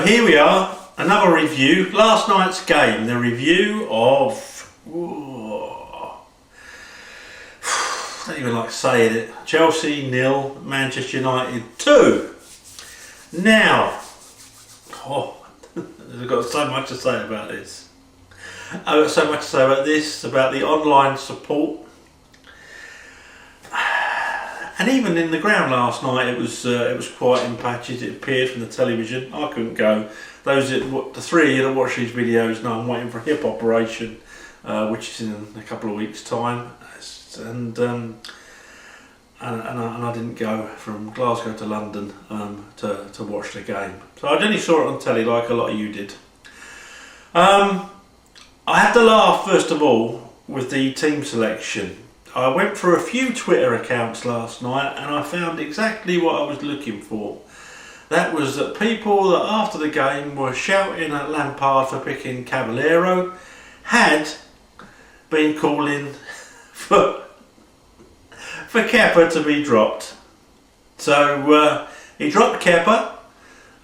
here we are, another review. Last night's game, the review of, I don't even like saying it, Chelsea 0, Manchester United 2. Now, I've got so much to say about this. I've got so much to say about this, about the online support. And even in the ground last night, it was quite in patches. It appeared from the television. I couldn't go. The three of you that watch these videos know I'm waiting for a hip operation, which is in a couple of weeks' time, and I didn't go from Glasgow to London to watch the game. So I only saw it on telly, like a lot of you did. I had to laugh first of all with the team selection. I went through a few Twitter accounts last night and I found exactly what I was looking for. That was that people that after the game were shouting at Lampard for picking Caballero had been calling for Kepa to be dropped. So he dropped Kepa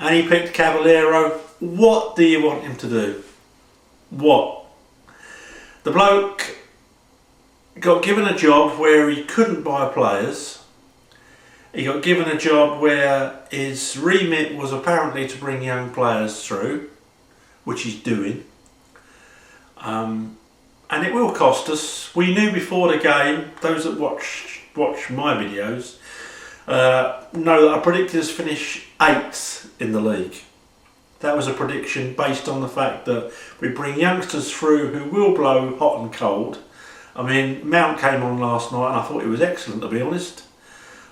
and he picked Caballero. What do you want him to do? What? The bloke got given a job where he couldn't buy players. He got given a job where his remit was apparently to bring young players through, which he's doing. And it will cost us. We knew before the game, those that watch my videos, know that I predicted us finish 8th in the league. That was a prediction based on the fact that we bring youngsters through who will blow hot and cold. I mean, Mount came on last night and I thought he was excellent, to be honest.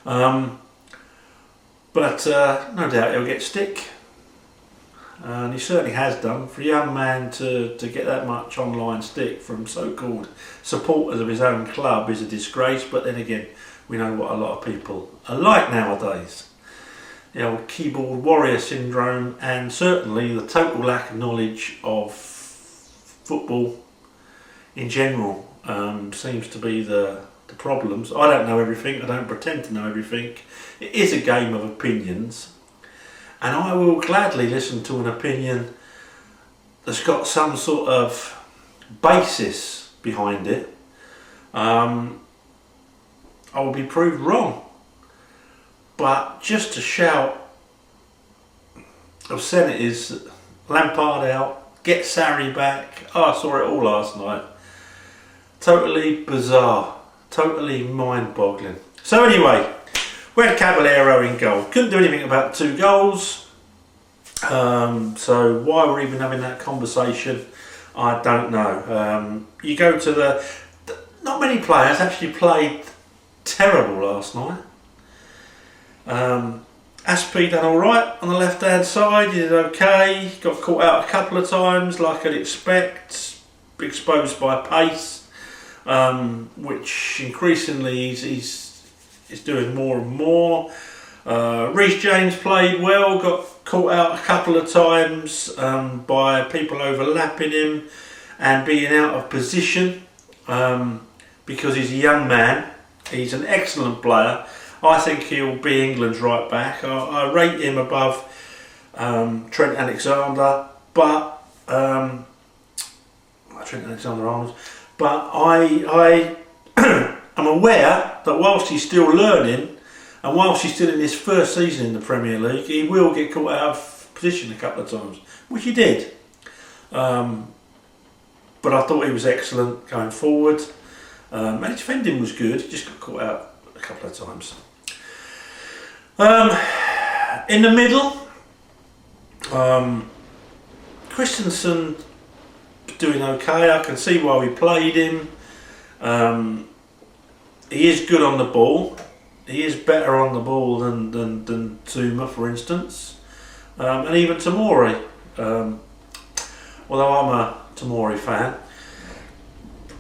But no doubt he'll get stick. And he certainly has done. For a young man to get that much online stick from so-called supporters of his own club is a disgrace. But then again, we know what a lot of people are like nowadays. The old keyboard warrior syndrome, and certainly the total lack of knowledge of football in general seems to be the problems. I don't know everything. I don't pretend to know everything. It is a game of opinions, and I will gladly listen to an opinion that's got some sort of basis behind it. I will be proved wrong, but just to shout obscenities, Lampard out, get Sarri back. I saw it all last night. Totally bizarre, totally mind-boggling. So anyway, we had Caballero in goal. Couldn't do anything about the 2 goals. So why we're even having that conversation, I don't know. You go to not many players actually played terrible last night. Aspi done alright on the left hand side, he did okay, got caught out a couple of times like I'd expect, exposed by pace. Which increasingly he's doing more and more. Reece James played well, got caught out a couple of times by people overlapping him and being out of position because he's a young man. He's an excellent player. I think he'll be England's right back. I rate him above Trent Alexander, but Trent Alexander-Arnold. But I am aware that whilst he's still learning and whilst he's still in his first season in the Premier League, he will get caught out of position a couple of times, which he did. But I thought he was excellent going forward. And his defending was good, he just got caught out a couple of times. In the middle, Christensen doing okay. I can see why we played him. He is good on the ball. He is better on the ball than Zuma, for instance, and even Tomori. Although I'm a Tomori fan,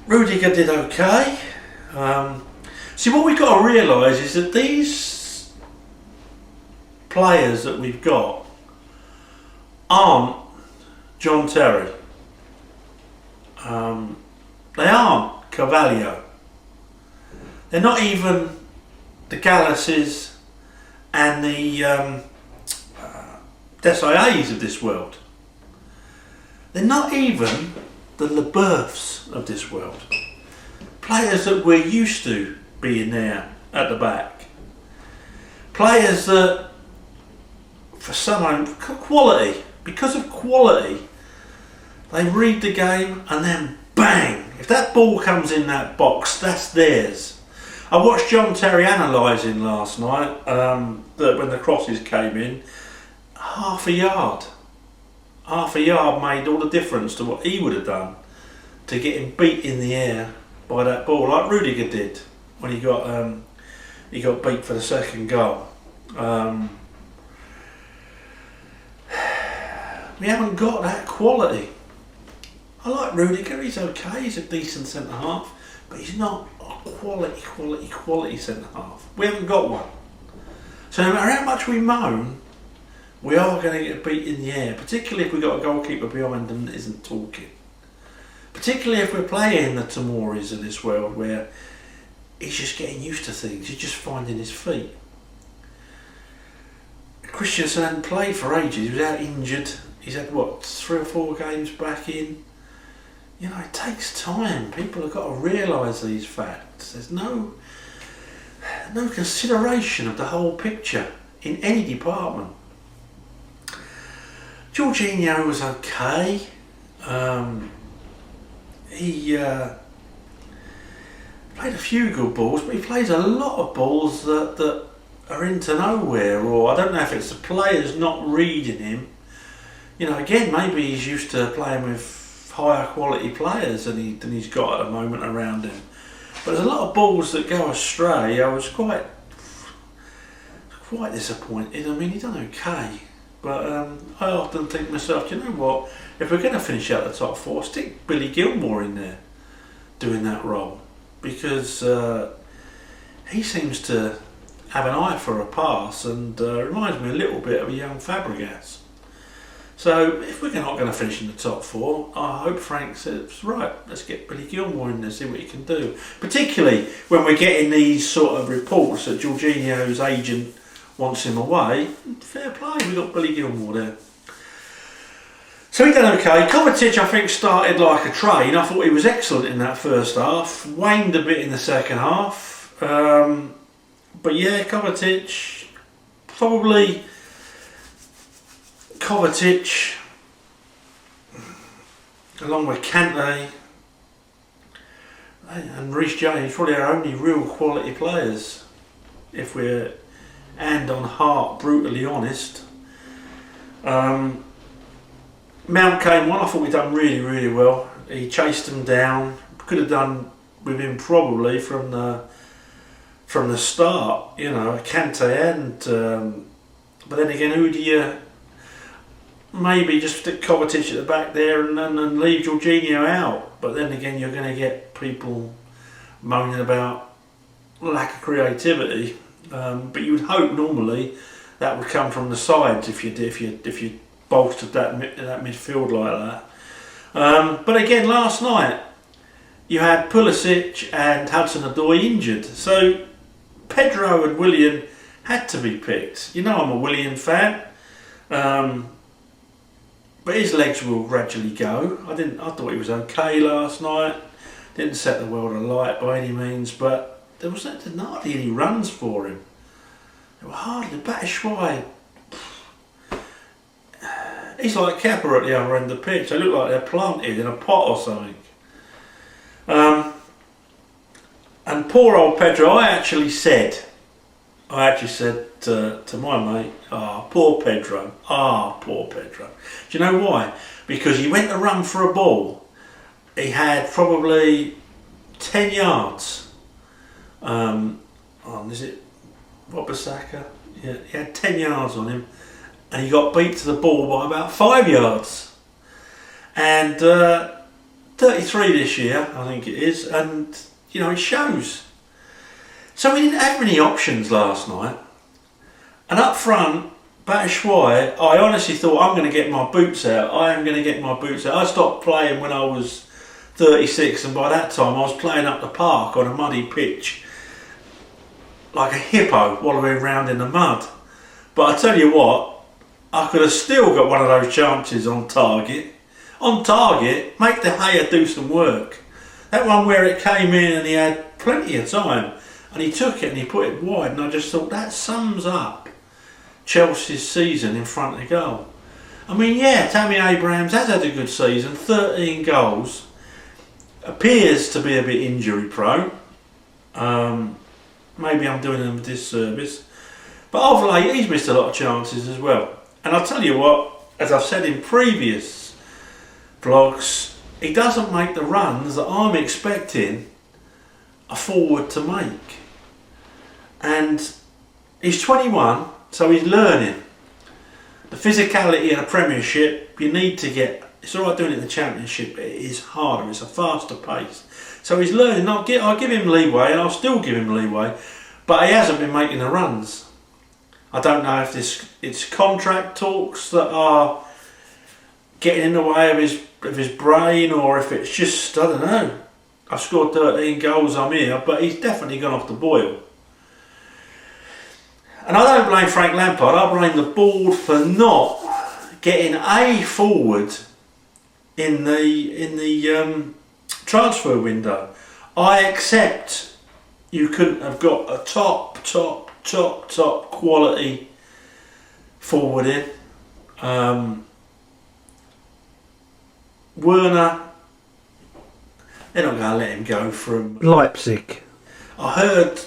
Rudiger did okay. See, what we've got to realise is that these players that we've got aren't John Terry. They aren't Carvalho. They're not even the Gallases and the Desailly's of this world. They're not even the Leboeufs of this world. Players that we're used to being there at the back. Players that, for someone, quality, because of quality, they read the game and then bang! If that ball comes in that box, that's theirs. I watched John Terry analysing last night that when the crosses came in, half a yard made all the difference to what he would have done to get him beat in the air by that ball, like Rudiger did when he got beat for the second goal. We haven't got that quality. I like Rudiger, he's okay, he's a decent centre half, but he's not a quality centre half. We haven't got one. So no matter how much we moan, we are going to get beat in the air, particularly if we've got a goalkeeper behind them that isn't talking. Particularly if we're playing the Tomoris of this world where he's just getting used to things, he's just finding his feet. Christensen hadn't played for ages, he was out injured, he's had 3 or 4 games back in. You know, it takes time, people have got to realise these facts. There's no consideration of the whole picture in any department. Jorginho was okay. He played a few good balls, but he plays a lot of balls that are into nowhere, or I don't know if it's the players not reading him. You know, again, maybe he's used to playing with higher quality players than he's got at the moment around him. But there's a lot of balls that go astray. I was quite disappointed. I mean, he done okay. But I often think to myself, do you know what? If we're going to finish out the top 4, stick Billy Gilmore in there doing that role, because he seems to have an eye for a pass and reminds me a little bit of a young Fabregas. So if we're not going to finish in the top 4, I hope Frank says, right, let's get Billy Gilmore in there, see what he can do. Particularly when we're getting these sort of reports that Jorginho's agent wants him away. Fair play, we got Billy Gilmore there. So he done okay. Kovacic, I think, started like a train. I thought he was excellent in that first half. Waned a bit in the second half. But yeah, Kovacic, probably Kovacic, along with Kante and Reece James, probably our only real quality players, if we're hand on heart brutally honest. Mount came on. I thought we'd done really well. He chased them down. Could have done with him probably from the start, you know, Kante and but then again, who do you maybe just stick Kovacic at the back there and leave Jorginho out? But then again, you're going to get people moaning about lack of creativity. But you would hope normally that would come from the sides if you bolstered that midfield like that. But again, last night you had Pulisic and Hudson-Odoi injured, so Pedro and Willian had to be picked. You know I'm a Willian fan, but his legs will gradually go. I thought he was okay last night. Didn't set the world alight by any means, but there was hardly any runs for him. There were hardly. Batshuayi, he's like Kepa at the other end of the pitch. They look like they're planted in a pot or something. And poor old Pedro, I actually said to my mate, poor Pedro. Do you know why? Because he went to run for a ball. He had probably 10 yards. Is it Wabasaka? Yeah, he had 10 yards on him. And he got beat to the ball by about 5 yards. And 33 this year, I think it is, and you know, it shows. So we didn't have many options last night. And up front, Batshuayi, I honestly thought, I'm going to get my boots out. I am going to get my boots out. I stopped playing when I was 36, and by that time I was playing up the park on a muddy pitch like a hippo wallowing around in the mud. But I tell you what, I could have still got one of those chances on target. On target, make De Gea do some work. That one where it came in and he had plenty of time and he took it and he put it wide, and I just thought that sums up Chelsea's season in front of the goal. I mean, yeah, Tammy Abrahams has had a good season, 13 goals, appears to be a bit injury prone. Maybe I'm doing him a disservice, but of late he's missed a lot of chances as well. And I'll tell you what, as I've said in previous vlogs, he doesn't make the runs that I'm expecting a forward to make. And he's 21, so he's learning. The physicality in a Premiership, you need to get, it's alright doing it in the Championship, but it is harder, it's a faster pace. So he's learning. I'll give him leeway, and I'll still give him leeway, but he hasn't been making the runs. I don't know if it's contract talks that are getting in the way of his brain, or if it's just, I don't know. I've scored 13 goals, I'm here, but he's definitely gone off the boil. And I don't blame Frank Lampard, I blame the board for not getting a forward in the transfer window. I accept you couldn't have got a top quality forward in. Werner, they're not going to let him go from Leipzig. I heard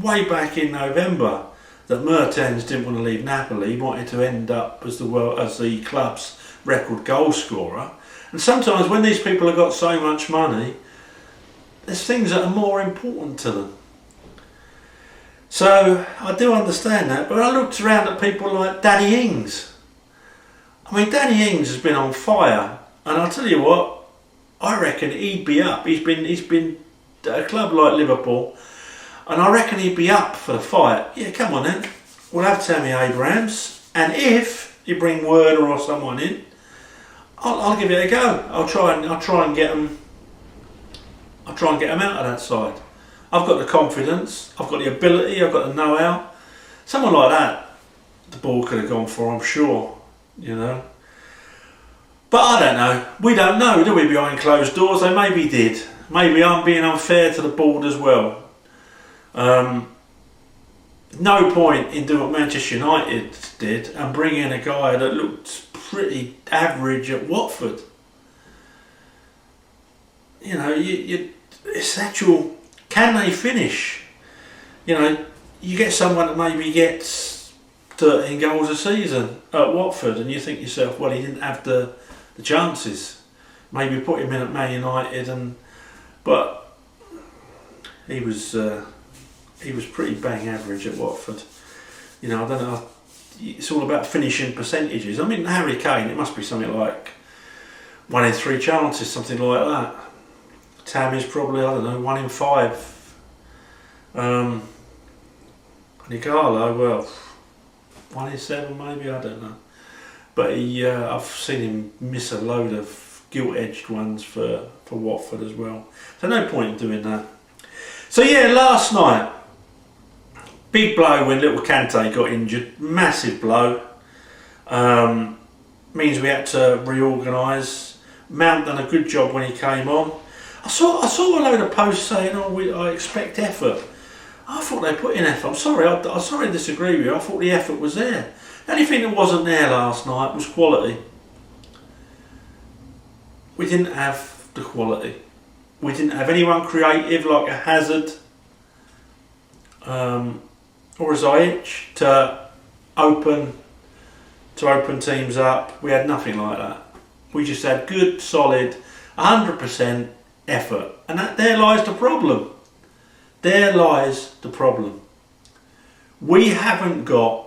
way back in November that Mertens didn't want to leave Napoli. He wanted to end up as the club's record goal scorer. And sometimes when these people have got so much money, there's things that are more important to them. So I do understand that, but I looked around at people like Danny Ings. I mean, Danny Ings has been on fire, and I'll tell you what, I reckon he'd be up. He's been at a club like Liverpool, and I reckon he'd be up for the fight. Yeah, come on then. We'll have Tammy Abrahams, and if you bring Werner or someone in, I'll give it a go. I'll try and get them out of that side. I've got the confidence, I've got the ability, I've got the know-how. Someone like that, the ball could have gone for, I'm sure, you know. But I don't know. We don't know, do we, behind closed doors? They maybe did. Maybe I'm being unfair to the board as well. No point in doing what Manchester United did and bring in a guy that looked pretty average at Watford. You know, it's actual. Can they finish? You know, you get someone that maybe gets 13 goals a season at Watford, and you think to yourself, well, he didn't have the chances. Maybe put him in at Man United, but he was pretty bang average at Watford. You know, I don't know. It's all about finishing percentages. I mean, Harry Kane, it must be something like 1 in 3 chances, something like that. Tammy's probably, I don't know, 1 in 5. Nigalo, well, 1 in 7 maybe, I don't know. But I've seen him miss a load of gilt-edged ones for Watford as well. So no point in doing that. So yeah, last night, big blow when little Kante got injured, massive blow. Means we had to reorganise. Mount done a good job when he came on. I saw a load of posts saying, I expect effort. I thought they put in effort. I'm sorry to disagree with you. I thought the effort was there. The only thing that wasn't there last night was quality. We didn't have the quality. We didn't have anyone creative like a Hazard or a Ziyech to open teams up. We had nothing like that. We just had good, solid, 100% effort, and there lies the problem. There lies the problem. We haven't got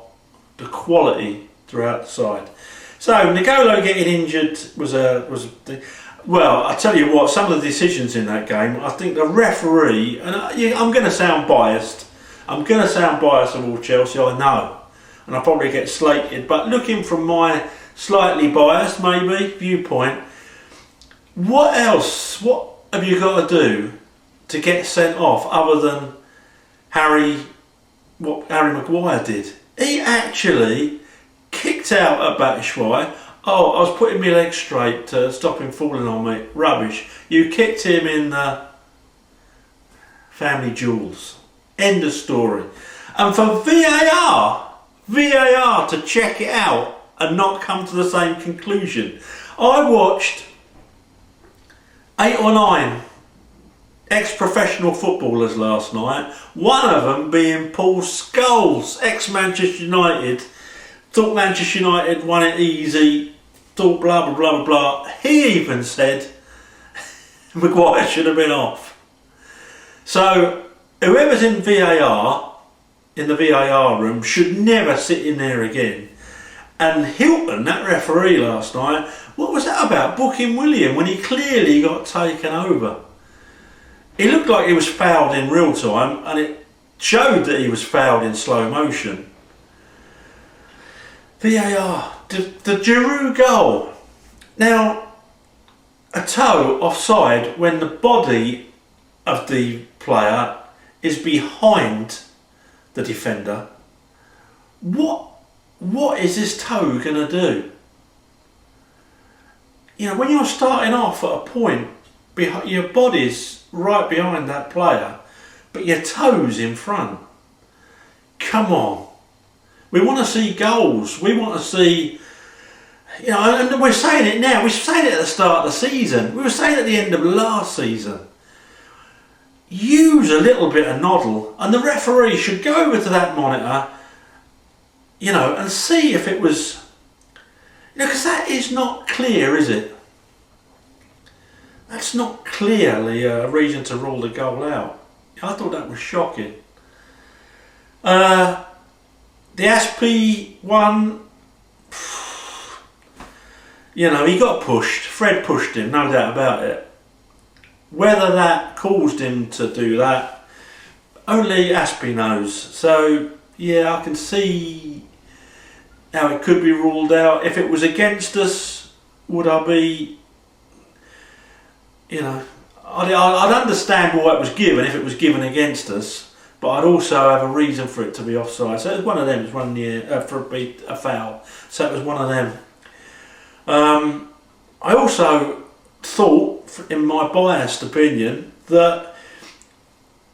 the quality throughout the side. So Nigolo getting injured was well, I tell you what, some of the decisions in that game, I think the referee, and I'm going to sound biased. I'm going to sound biased towards Chelsea, I know, and I'll probably get slated. But looking from my slightly biased, maybe, viewpoint, what else? What have you got to do to get sent off other than what Harry Maguire did? He actually kicked out at Batshuayi. Oh, I was putting my legs straight to stop him falling on me. Rubbish. You kicked him in the family jewels. End of story. And for VAR to check it out and not come to the same conclusion. I watched 8 or 9 ex-professional footballers last night. One of them being Paul Scholes, ex-Manchester United. Thought Manchester United won it easy. Thought blah blah blah blah blah. He even said Maguire should have been off. So whoever's in VAR, in the VAR room, should never sit in there again. And Hilton, that referee last night, what was that about? Booking William when he clearly got taken over. He looked like he was fouled in real time, and it showed that he was fouled in slow motion. VAR, the Giroud goal. Now, a toe offside when the body of the player is behind the defender. What is this toe going to do? You know, when you're starting off at a point, your body's right behind that player, but your toes in front. Come on. We want to see goals. We want to see, you know, and we're saying it now. We were saying it at the start of the season. We were saying it at the end of last season. Use a little bit of noddle, and the referee should go over to that monitor, you know, and see if it was, you know, because that is not clear, is it? That's not clearly a reason to rule the goal out. I thought that was shocking. The Aspi one, you know, he got pushed. Fred pushed him, no doubt about it. Whether that caused him to do that, only Aspi knows. So, yeah, I can see how it could be ruled out. If it was against us, would I be, you know, I'd understand why it was given if it was given against us, but I'd also have a reason for it to be offside. So it was one of them. It was one year for a foul. So it was one of them. I also thought, in my biased opinion, that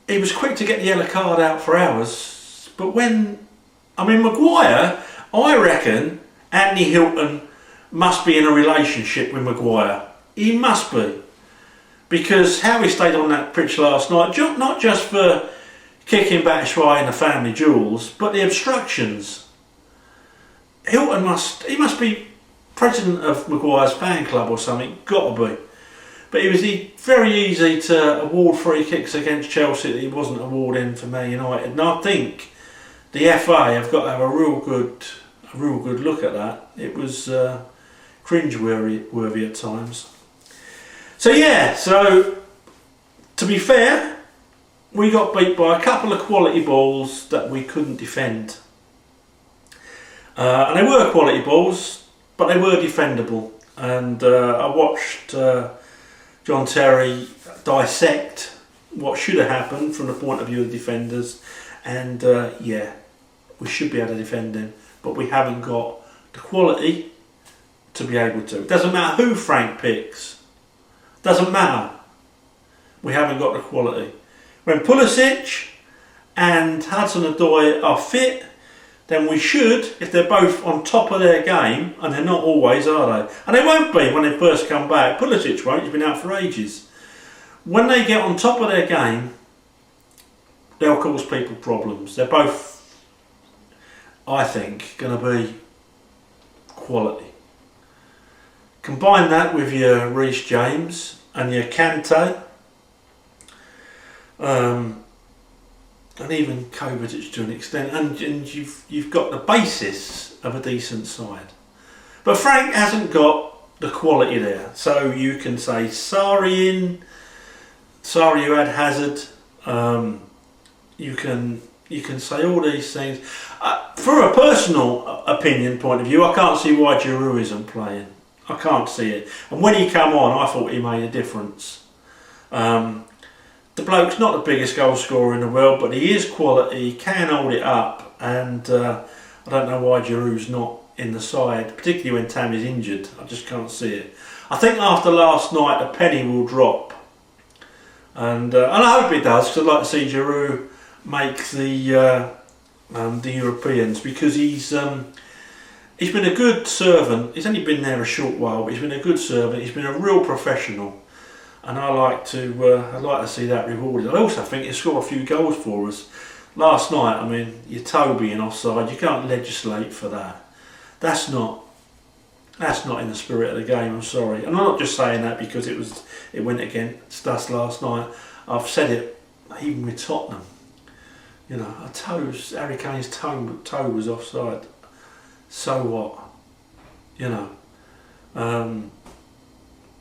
he was quick to get the yellow card out for hours. But Maguire, I reckon Anthony Hilton must be in a relationship with Maguire. He must be. Because how he stayed on that pitch last night, not just for kicking Batshuayi in the family jewels, but the obstructions. Hilton must be president of Maguire's fan club or something, got to be. But it was very easy to award free kicks against Chelsea that he wasn't awarding for Man United. And I think the FA have got to have a real good look at that. It was cringe-worthy at times. So yeah, to be fair, we got beat by a couple of quality balls that we couldn't defend. And they were quality balls, but they were defendable. And I watched John Terry dissect what should have happened from the point of view of defenders. And yeah, we should be able to defend him, but we haven't got the quality to be able to. It doesn't matter who Frank picks. Doesn't matter. We haven't got the quality. When Pulisic and Hudson-Odoi are fit, then we should, if they're both on top of their game, and they're not always, are they? And they won't be when they first come back. Pulisic won't, he's been out for ages. When they get on top of their game, they'll cause people problems. They're both, I think, going to be quality. Combine that with your Reece James and your Kante, and even Kovacic to an extent, and you've got the basis of a decent side. But Frank hasn't got the quality there, so you can say sorry you had Hazard. You can say all these things. For a personal opinion point of view, I can't see why Giroud isn't playing. I can't see it. And when he came on, I thought he made a difference. The bloke's not the biggest goal scorer in the world, but he is quality, he can hold it up, and I don't know why Giroud's not in the side, particularly when Tammy's injured. I just can't see it. I think after last night a penny will drop, and I hope it does, because I'd like to see Giroud make the Europeans, because he's been a good servant. He's only been there a short while, but he's been a good servant. He's been a real professional, and I'd like to see that rewarded. I also think he'll score a few goals for us. Last night, I mean, your toe being offside, you can't legislate for that. That's not in the spirit of the game. I'm sorry, and I'm not just saying that because it went against us last night. I've said it even with Tottenham. You know, Harry Kane's toe was offside. So what? You know,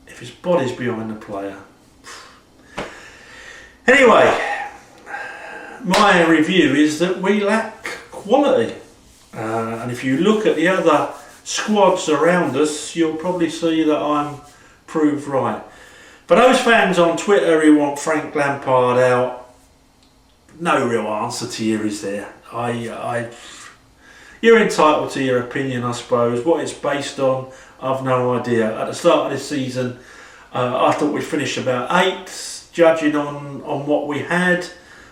if his body's behind the player. Anyway, my review is that we lack quality, and if you look at the other squads around us, you'll probably see that I'm proved right. For those fans on Twitter who want Frank Lampard out, no real answer to you, is there? You're entitled to your opinion, I suppose. What it's based on, I've no idea. At the start of this season, I thought we'd finish about 8th, judging on what we had,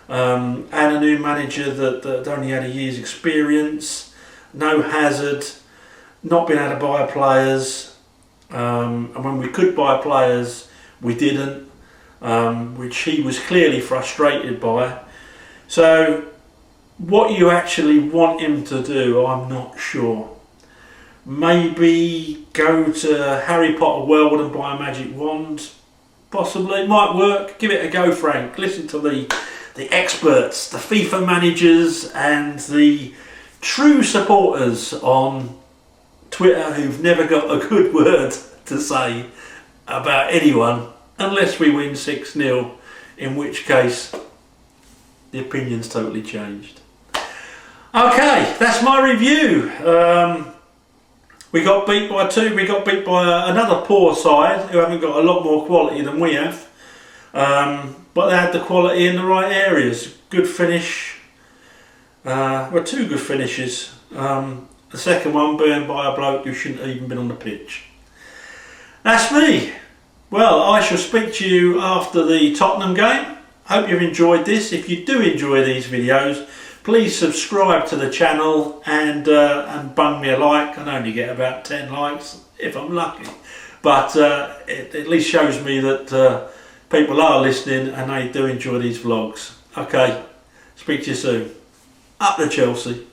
and a new manager that only had a year's experience, no Hazard, not been able to buy players, and when we could buy players, we didn't, which he was clearly frustrated by. So what you actually want him to do, I'm not sure. Maybe go to Harry Potter World and buy a magic wand. Possibly, it might work. Give it a go, Frank. Listen to the experts, the FIFA managers, and the true supporters on Twitter who've never got a good word to say about anyone unless we win 6-0, in which case the opinion's totally changed. Okay, that's my review. We got beat by 2. We got beat by another poor side who haven't got a lot more quality than we have, but they had the quality in the right areas. Good finish, 2 good finishes. The second one burned by a bloke who shouldn't have even been on the pitch. That's me. Well, I shall speak to you after the Tottenham game. Hope you've enjoyed this. If you do enjoy these videos, please subscribe to the channel and bung me a like. I only get about 10 likes if I'm lucky, but it at least shows me that people are listening and they do enjoy these vlogs. Okay, speak to you soon. Up to Chelsea.